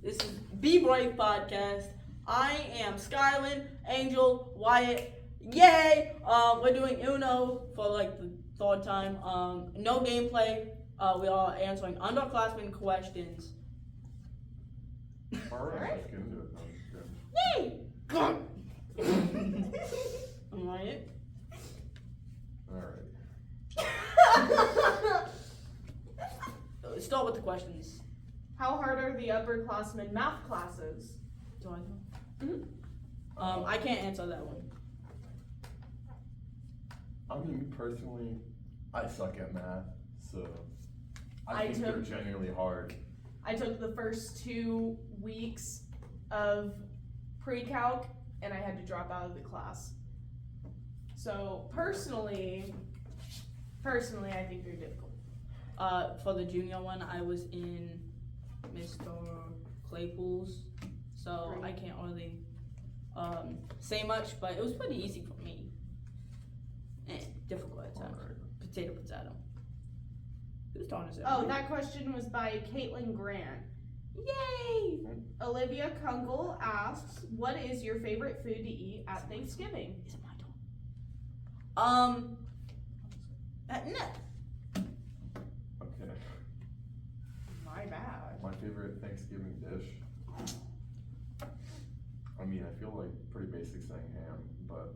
This is Be Brave Podcast. I am Skylin, Angel, Wyatt. Yay! We're doing Uno for like the third time. No gameplay. We are answering underclassmen questions. Alright, let's get into it. Yay! Wyatt. Alright. Start with the questions. How hard are the upperclassmen math classes? Do I know? I can't answer that one. I mean, me personally, I suck at math, so I I think they're took- genuinely hard. I took the first 2 weeks of pre-calc and I had to drop out of the class. So personally, I think they're difficult. For the junior one, I was in Mr. Claypool's, so Great. I can't really say much, but it was pretty easy for me. And difficult at times. Alright. Potato. Whose turn is it? Oh, that question was by Caitlin Grant. Yay! Olivia Kunkel asks, what is your favorite food to eat at Thanksgiving? Is it my turn? No. Okay. My bad. My favorite Thanksgiving dish. I mean, I feel like pretty basic saying ham, but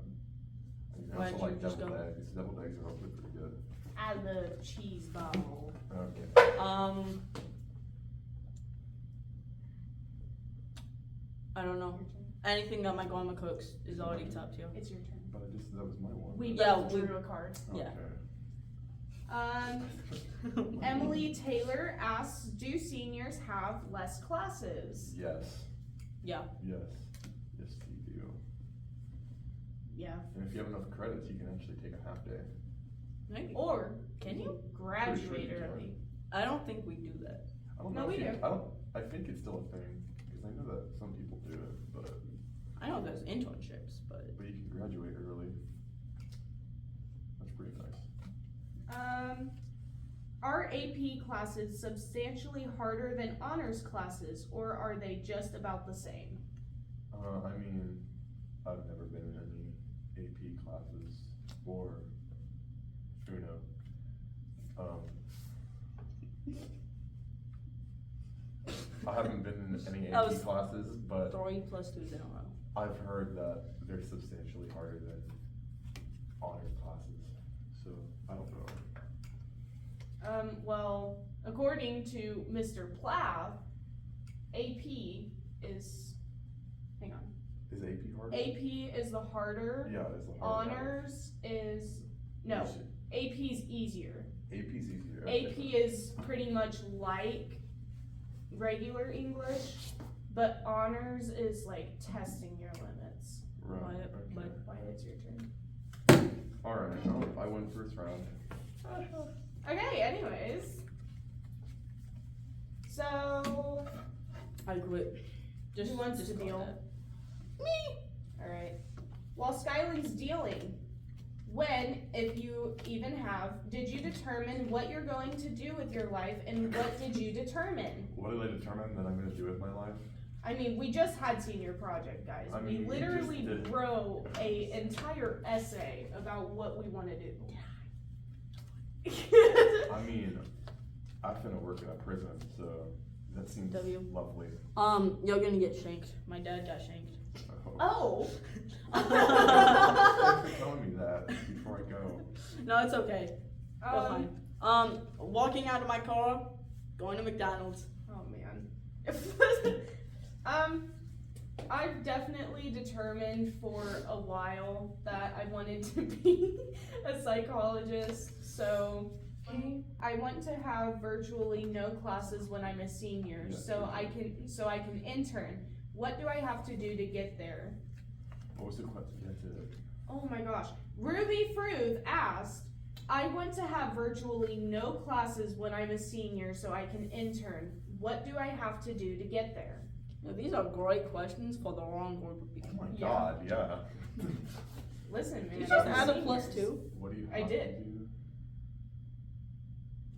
I mean, I Why'd also you like just deviled go- eggs. Deviled eggs are also pretty good. I love cheese ball. Okay. I don't know. Anything that my grandma cooks is already top tier. It's your turn. But that was my one. We Yeah, both we- drew a card. Yeah. Emily Taylor asks, do seniors have less classes? Yes. Yeah. Yes. Yes, you do. Yeah. And if you have enough credits, you can actually take a half day. Maybe. Or Can you? graduate Pretty sure you early? I don't think we do that. I don't No, know. we if you, do. I think it's still a thing because I know that some people do it, but I know there's internships, but you can graduate early. That's pretty nice. Are AP classes substantially harder than honors classes, or are they just about the same? I mean, I've never been in any AP classes or Uno. I haven't been in any That AP was- classes, but 3 plus 2 is in a row. I've heard that they're substantially harder than honors classes. So I don't know. Well, according to Mr. Plath, AP is, hang on, Is AP harder? AP is the harder, Yeah, it's the harder. honors is, no, AP's easier. AP's easier. AP is pretty much like regular English, but honors is like testing your limits. Right. Wyatt, Okay. but- Why, it's your turn. Alright, I win first round. Okay, anyways. So, I quit. Who wants to call deal? that. alright. While Skylin's dealing, when, if you even have, did you determine what you're going to do with your life, and what did you determine? What did I determine that I'm gonna do with my life? I mean, we just had senior project, guys. I mean, we we literally just did. wrote a entire essay about what we want to do. I mean, I finna work in a prison, so that seems W. lovely. You're gonna get shanked. My dad got shanked. Oh. Thanks for telling me that before I go. No, it's okay. You're fine. Walking out of my car, going to McDonald's. Oh man. I've definitely determined for a while that I wanted to be a psychologist, so I want to have virtually no classes when I'm a senior, Yeah, so sure. I can intern. What do I have to do to get there? What was the question? Oh my gosh. Ruby Fruth asked, I want to have virtually no classes when I'm a senior so I can intern. What do I have to do to get there? Now, these are great questions for the wrong group of Oh people. my Yeah. god, yeah. Listen, man. You just I'm add a seniors. +2. What do you I have did. to do?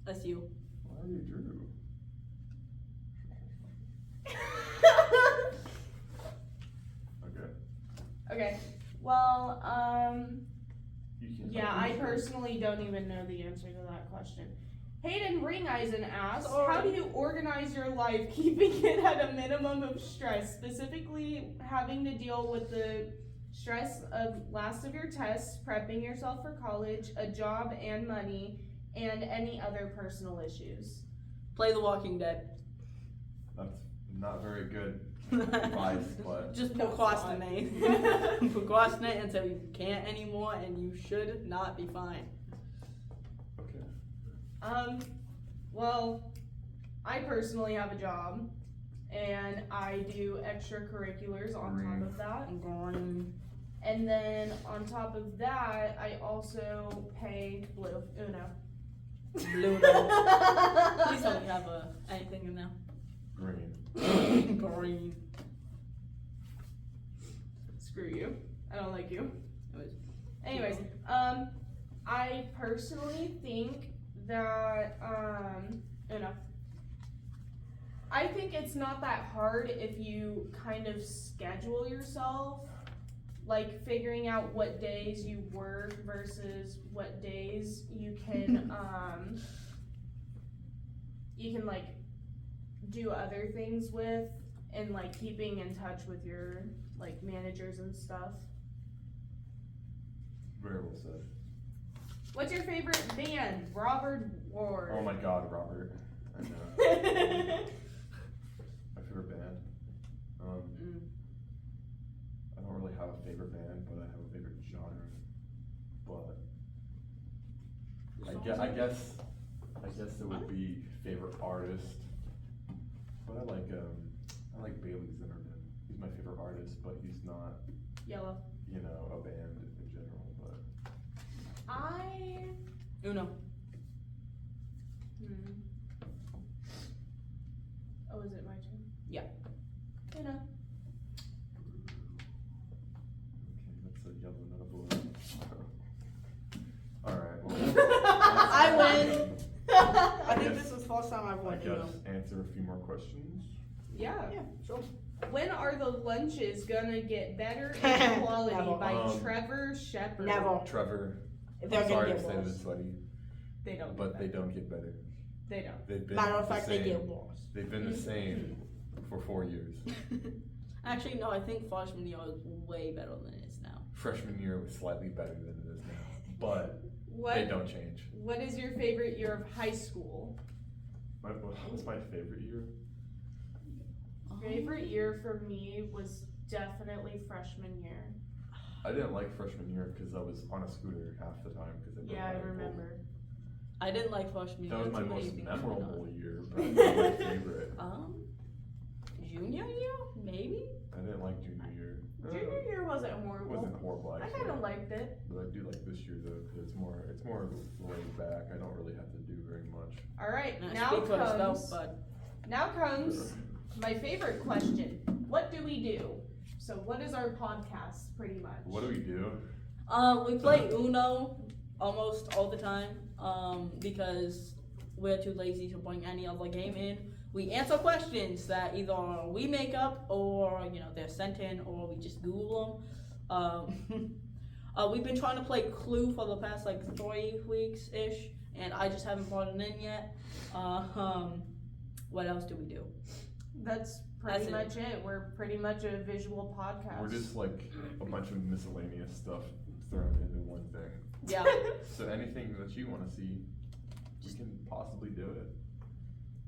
That's you. Why are you Drew? personally don't even know the answer to that question. Hayden Ringeisen asks, Sorry. how do you organize your life keeping it at a minimum of stress, specifically having to deal with the stress of last of your tests, prepping yourself for college, a job and money, and any other personal issues? Play The Walking Dead. That's not very good advice, but Just No, it's procrastinate. Procrastinate until you can't anymore, and you should not be fine. okay. Well, I personally have a job, and I do extracurriculars on top of that. I'm going. And then on top of that, I also pay Uno. Blue. Please tell me you have anything in there. Green. Green. Screw you. I don't like you. Anyways. Anyways, I personally think that, Uno. I think it's not that hard if you kind of schedule yourself, like figuring out what days you work versus what days you can, like do other things with, and like keeping in touch with your like managers and stuff. Very well said. What's your favorite band? Robert Ward. Oh my God, Robert. I know. My favorite band. I don't really have a favorite band, but I have a favorite genre. But I guess it would be favorite artist. But I like Bailey Zimmerman. He's my favorite artist, but he's not, Yellow. a band in general. But Uno. Oh, is it my turn? Yeah. You know. okay, that's a yellow, not a blue. All right. Well, I win. I think guess- this was the first time I've I won Uno. guess answer a few more questions. Yeah. Yeah, sure. When are the lunches gonna get better in quality? Never. By Trevor Shepard. Never. Trevor, They're I'm gonna sorry to get say worse. this, buddy, They don't. but get they better. don't get better. They don't. They've been Matter of the fact, they same. get worse. They've been the same for 4 years. Actually, no, I think freshman year was way better than it is now. Freshman year was slightly better than it is now, but they What? don't change. What is your favorite year of high school? What was my favorite year? Favorite year for me was definitely freshman year. I didn't like freshman year because I was on a scooter half the time. Yeah, I remember. I didn't like freshman year. That was my Too many most things going memorable on. year, but not my favorite. Junior year, maybe. I didn't like junior year. Junior year wasn't It horrible. wasn't horrible I actually. kind of liked it. But I do like this year though, because it's more laid back. I don't really have to do very much. All right, Nah, now speak for yourself, comes bud. my favorite question. What do we do? So what is our podcast, pretty much? What do we do? We play Uno almost all the time. Because we're too lazy to bring any other game in. We answer questions that either we make up, or they're sent in, or we just Google them. We've been trying to play Clue for the past 3 weeks ish, and I just haven't brought it in yet. What else do we do? That's pretty That's much it. We're pretty much a visual podcast. We're just like a bunch of miscellaneous stuff thrown into one thing. Yeah. So anything that you want to see, we can possibly do it.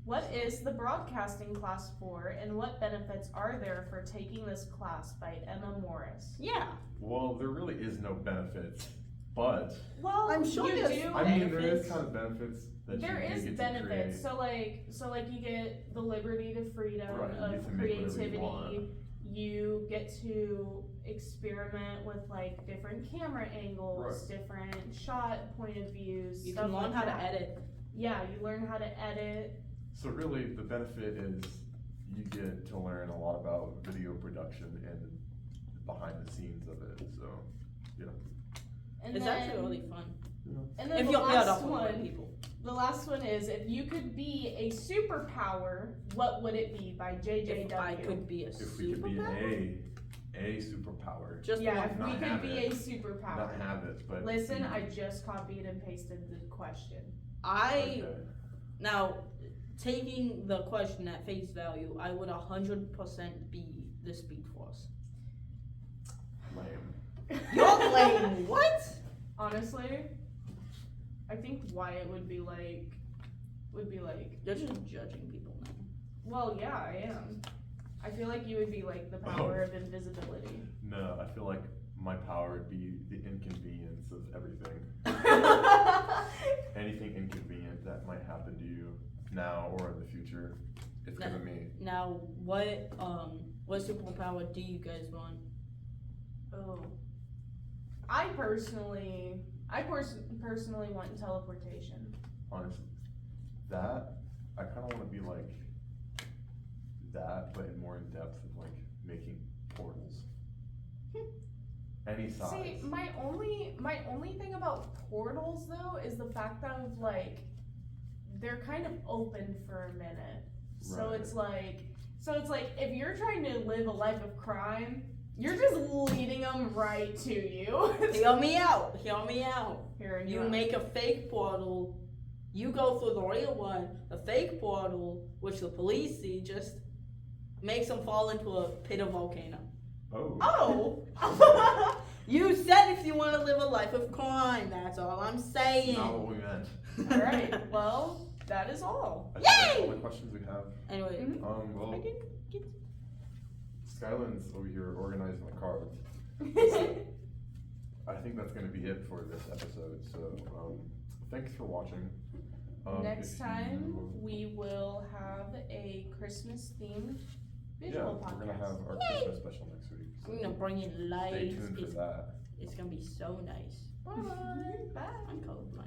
What is the broadcasting class for, and what benefits are there for taking this class by Emma Morris? Yeah. Well, there really is no benefits, but Well, I'm sure you there's- do. I mean there Benefits. is kind of benefits that There you do is get to benefits. create. So like you get the liberty to freedom Right, you of get to make whatever you creativity. want. You get to experiment with different camera angles, Right. different shot point of views. You stuff can learn like how to that. edit. Yeah, you learn how to edit. So really, the benefit is you get to learn a lot about video production and behind the scenes of it. So, And It's then, actually really fun. And then If the you're paired last up with other one. people. The last one is, if you could be a superpower, what would it be? By JJW. If I could be a if we could be an superpower. a superpower. Just Yeah, one. if we Not could have be it. a superpower. Not have it, but Listen, be- I just copied and pasted the question. I Okay. now taking the question at face value, I would 100% be the Speed Force. Lame. You're lame. What? Honestly, I think Wyatt would be like, You're just judging people now. well, yeah, I am. I feel like you would be like the power of invisibility. No, I feel like my power would be the inconvenience of everything. Anything inconvenient that might happen to you now or in the future, it's No. gonna me. Now, what superpower do you guys want? Oh. I personally want teleportation. Honestly, that I kind of want to be like that, but in more in depth of like making portals. Any size. See, my only thing about portals though is the fact that of like they're kind of open for a minute. So Right. it's like if you're trying to live a life of crime, you're just leading them right to you. Hear me out. Hear me out. Here You make a fake portal. You go through the real one. The fake portal, which the police see, just makes them fall into a pit of volcano. Oh. Oh. You said if you want to live a life of crime. That's all I'm saying. Not what we meant. All right. Well, that is all. I think that's Yay! all the questions we have. Anyway, Mhm. Well, I didn't get. Skyland's over here organizing the cards. I think that's gonna be it for this episode. So, thanks for watching. Next if time you- we will have a Christmas themed yeah, visual we're podcast. gonna have our Yay! Christmas special next week. So I'm gonna bring in stay lights. tuned for It's, that. it's gonna be so nice. Bye. Bye. I'm colorblind.